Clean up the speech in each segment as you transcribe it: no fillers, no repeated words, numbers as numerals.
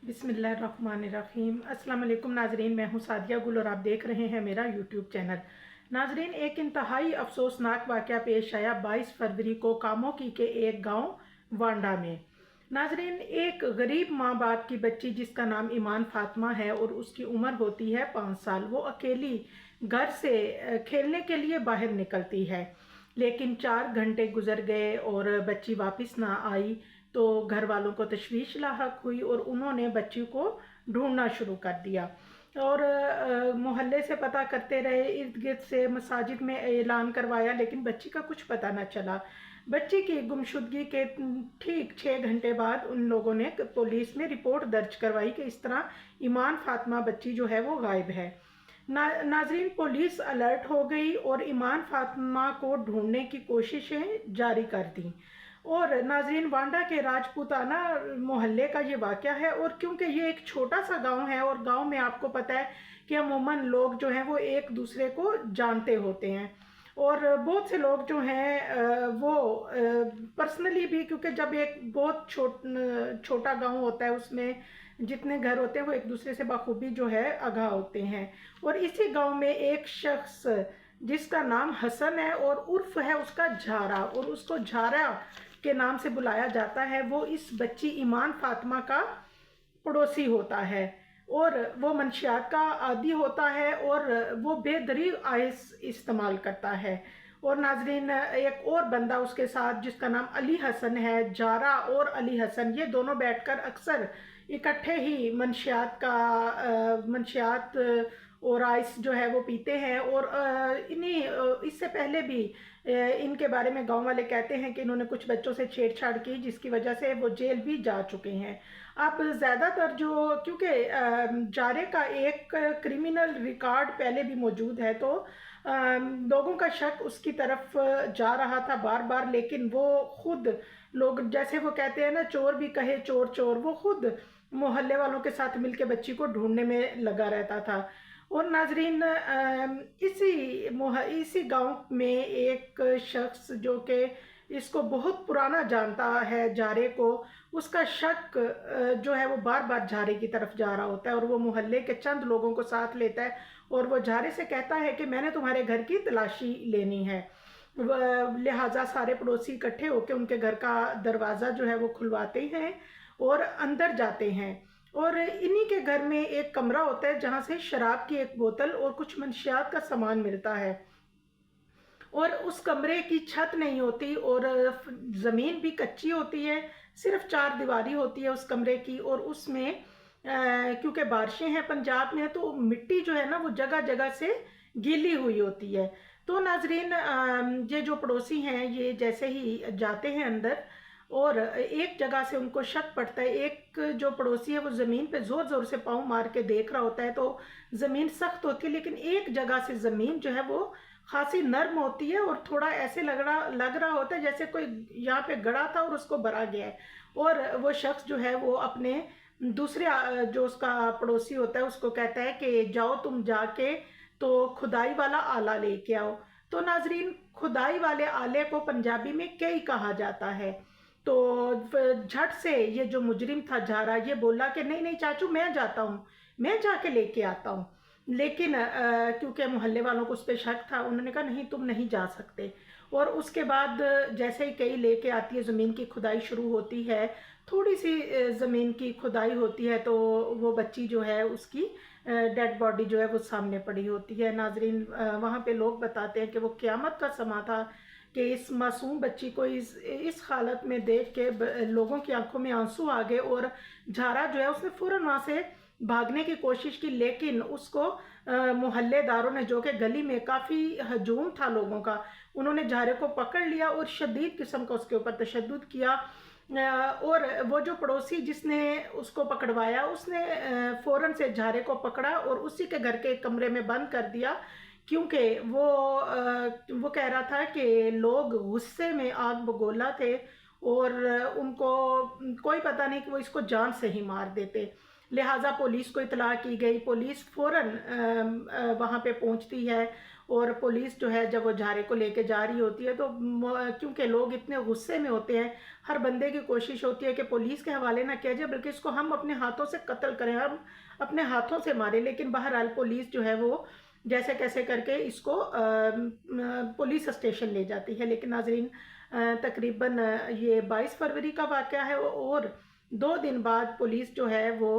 बिस्मिल्लाहिर्रहमानिर्रहीम। अस्सलाम वालेकुम नाजरीन, मैं हूं सादिया गुल और आप देख रहे हैं मेरा यूट्यूब चैनल। नाजरीन, एक इंतहाई अफसोसनाक वाक़या पेश आया 22 फरवरी को कामोकी के एक गांव वांडा में। नाजरीन, एक गरीब माँ बाप की बच्ची जिसका नाम ईमान फातिमा है और उसकी उम्र होती है 5 साल, वो अकेली घर से खेलने के लिए बाहर निकलती है। लेकिन 4 घंटे गुजर गए और बच्ची वापस ना आई, तो घर वालों को तशवीश लाहक हुई और उन्होंने बच्ची को ढूंढना शुरू कर दिया। और मोहल्ले से पता करते रहे, इर्द गिर्द से मसाजिद में ऐलान करवाया, लेकिन बच्ची का कुछ पता न चला। बच्ची की गुमशुदगी के ठीक 6 घंटे बाद उन लोगों ने पुलिस में रिपोर्ट दर्ज करवाई कि इस तरह ईमान फातिमा बच्ची जो है वो गायब है। नाजरीन, पुलिस अलर्ट हो गई और ईमान फातिमा को ढूंढने की कोशिशें जारी कर दी। और नाजरीन, वांडा के राजपूताना मोहल्ले का ये वाक़या है। और क्योंकि ये एक छोटा सा गांव है और गांव में आपको पता है कि अमूमन लोग जो हैं वो एक दूसरे को जानते होते हैं, और बहुत से लोग जो हैं वो पर्सनली भी, क्योंकि जब एक बहुत छोटा गांव होता है उसमें जितने घर होते हैं वो एक दूसरे से बखूबी जो है आगाह होते हैं। और इसी गांव में एक शख्स जिसका नाम हसन है और उर्फ है उसका झारा, और उसको झारा के नाम से बुलाया जाता है, वो इस बच्ची ईमान फातिमा का पड़ोसी होता है और वो मंशियात का आदी होता है और वो बेदरीग आइस इस्तेमाल करता है। और नाजरीन, एक और बंदा उसके साथ जिसका नाम अली हसन है। जारा और अली हसन ये दोनों बैठकर अक्सर इकट्ठे ही मंशियात और आइस जो है वो पीते हैं। और इससे पहले भी इनके बारे में गांव वाले कहते हैं कि इन्होंने कुछ बच्चों से छेड़छाड़ की, जिसकी वजह से वो जेल भी जा चुके हैं। अब ज़्यादातर जो, क्योंकि जारे का एक क्रिमिनल रिकॉर्ड पहले भी मौजूद है, तो लोगों का शक उसकी तरफ जा रहा था बार बार, लेकिन वो खुद, लोग जैसे वो कहते हैं ना, चोर भी कहे चोर चोर, वो खुद मोहल्ले वालों के साथ मिलकर बच्ची को ढूंढने में लगा रहता था। और नाजरीन, इसी गांव में एक शख्स जो कि इसको बहुत पुराना जानता है जारे को, उसका शक जो है वो बार बार जारे की तरफ जा रहा होता है और वो मोहल्ले के चंद लोगों को साथ लेता है और वो जारे से कहता है कि मैंने तुम्हारे घर की तलाशी लेनी है। लिहाजा सारे पड़ोसी इकट्ठे होकर उनके घर का दरवाज़ा जो है वो खुलवाते हैं और अंदर जाते हैं। और इन्हीं के घर में एक कमरा होता है जहाँ से शराब की एक बोतल और कुछ मंशियात का सामान मिलता है। और उस कमरे की छत नहीं होती और ज़मीन भी कच्ची होती है, सिर्फ 4 दीवारी होती है उस कमरे की। और उसमें क्योंकि बारिशें हैं पंजाब में, तो मिट्टी जो है ना वो जगह जगह से गीली हुई होती है। तो नाजरीन, ये जो पड़ोसी हैं ये जैसे ही जाते हैं अंदर, और एक जगह से उनको शक पड़ता है, एक जो पड़ोसी है वो ज़मीन पे ज़ोर ज़ोर से पाँव मार के देख रहा होता है, तो ज़मीन सख्त होती है, लेकिन एक जगह से ज़मीन जो है वो खासी नरम होती है और थोड़ा ऐसे लग रहा होता है जैसे कोई यहाँ पे गड़ा था और उसको भरा गया है। और वो शख्स जो है वो अपने दूसरे जो उसका पड़ोसी होता है उसको कहता है कि जाओ तुम जाके तो खुदाई वाला आला लेके आओ। तो नाजरीन, खुदाई वाले आले को पंजाबी में कई कहा जाता है। तो झट से ये जो मुजरिम था झारा, ये बोला कि नहीं नहीं चाचू, मैं जाता हूँ, मैं जाके लेके आता हूँ। लेकिन क्योंकि मोहल्ले वालों को उस पर शक था, उन्होंने कहा नहीं, तुम नहीं जा सकते। और उसके बाद जैसे ही कई लेके आती है, ज़मीन की खुदाई शुरू होती है, थोड़ी सी ज़मीन की खुदाई होती है, तो वो बच्ची जो है उसकी डेड बॉडी जो है वो सामने पड़ी होती है। नाजरीन, वहाँ पे लोग बताते हैं कि वो क़यामत का समा था कि इस मासूम बच्ची को इस हालत में देख के लोगों की आंखों में आंसू आ गए। और झारा जो है उसने फ़ौरन वहाँ से भागने की कोशिश की, लेकिन उसको मोहल्लेदारों ने, जो कि गली में काफ़ी हजूम था लोगों का, उन्होंने झारे को पकड़ लिया और शदीद किस्म का उसके ऊपर तशद्दुद किया। और वो जो पड़ोसी जिसने उसको पकड़वाया, उसने फ़ौरन से झारे को पकड़ा और उसी के घर के कमरे में बंद कर दिया, क्योंकि वो कह रहा था कि लोग गुस्से में आग बगोला थे और उनको कोई पता नहीं कि वो इसको जान से ही मार देते। लिहाजा पुलिस को इतला की गई, पुलिस फ़ौरन वहाँ पे पहुँचती है اور پولیس جو ہے جب وہ جارے کو لے کے جا رہی ہوتی ہے تو کیونکہ لوگ اتنے غصے میں ہوتے ہیں، ہر بندے کی کوشش ہوتی ہے کہ پولیس کے حوالے نہ کیا جائے بلکہ اس کو ہم اپنے ہاتھوں سے قتل کریں، ہم اپنے ہاتھوں سے ماریں، لیکن بہرحال پولیس جو ہے وہ جیسے کیسے کر کے اس کو پولیس اسٹیشن لے جاتی ہے۔ لیکن ناظرین تقریباً یہ 22 فروری کا واقعہ ہے، اور 2 دن بعد پولیس جو ہے وہ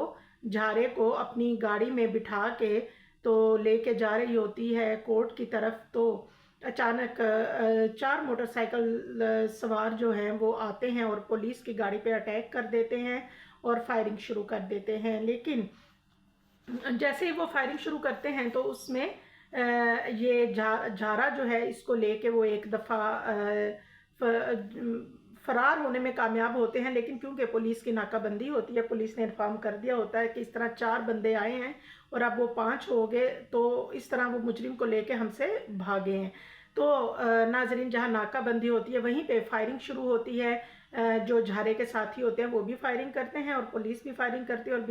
جارے کو اپنی گاڑی میں بٹھا کے تو لے کے جا رہی ہوتی ہے کورٹ کی طرف، تو اچانک 4 موٹر سائیکل سوار جو ہیں وہ آتے ہیں اور پولیس کی گاڑی پہ اٹیک کر دیتے ہیں اور فائرنگ شروع کر دیتے ہیں۔ لیکن جیسے ہی وہ فائرنگ شروع کرتے ہیں تو اس میں یہ جارا جو ہے اس کو لے کے وہ ایک دفعہ فرار ہونے میں کامیاب ہوتے ہیں، لیکن کیونکہ پولیس کی ناکہ بندی ہوتی ہے، پولیس نے انفارم کر دیا ہوتا ہے کہ اس طرح 4 بندے آئے ہیں اور اب وہ 5 ہو گئے، تو اس طرح وہ مجرم کو لے کے ہم سے بھاگے ہیں۔ تو ناظرین جہاں ناکہ بندی ہوتی ہے وہیں پہ فائرنگ شروع ہوتی ہے، جو جھارے کے ساتھی ہوتے ہیں وہ بھی فائرنگ کرتے ہیں اور پولیس بھی فائرنگ کرتی ہے، اور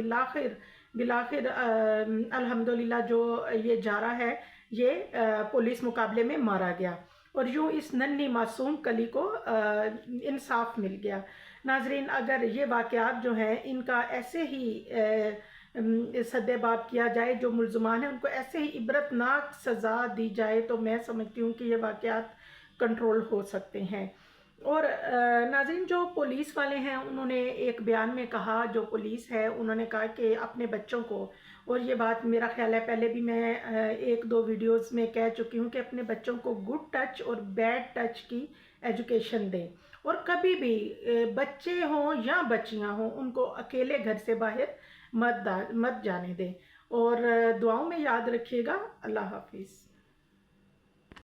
بالآخر الحمدللہ جو یہ جارا ہے یہ پولیس مقابلے میں مارا گیا، اور یوں اس ننھی معصوم کلی کو انصاف مل گیا۔ ناظرین اگر یہ واقعات جو ہیں ان کا ایسے ہی سد باب کیا جائے، جو ملزمان ہیں ان کو ایسے ہی عبرتناک سزا دی جائے، تو میں سمجھتی ہوں کہ یہ واقعات کنٹرول ہو سکتے ہیں۔ اور ناظرین جو پولیس والے ہیں انہوں نے ایک بیان میں کہا، جو پولیس ہے انہوں نے کہا کہ اپنے بچوں کو، اور یہ بات میرا خیال ہے پہلے بھی میں 1-2 ویڈیوز میں کہہ چکی ہوں کہ اپنے بچوں کو گڈ ٹچ اور بیڈ ٹچ کی ایجوکیشن دیں، اور کبھی بھی بچے ہوں یا بچیاں ہوں ان کو اکیلے گھر سے باہر مت جانے دیں، اور دعاؤں میں یاد رکھیے گا۔ اللہ حافظ۔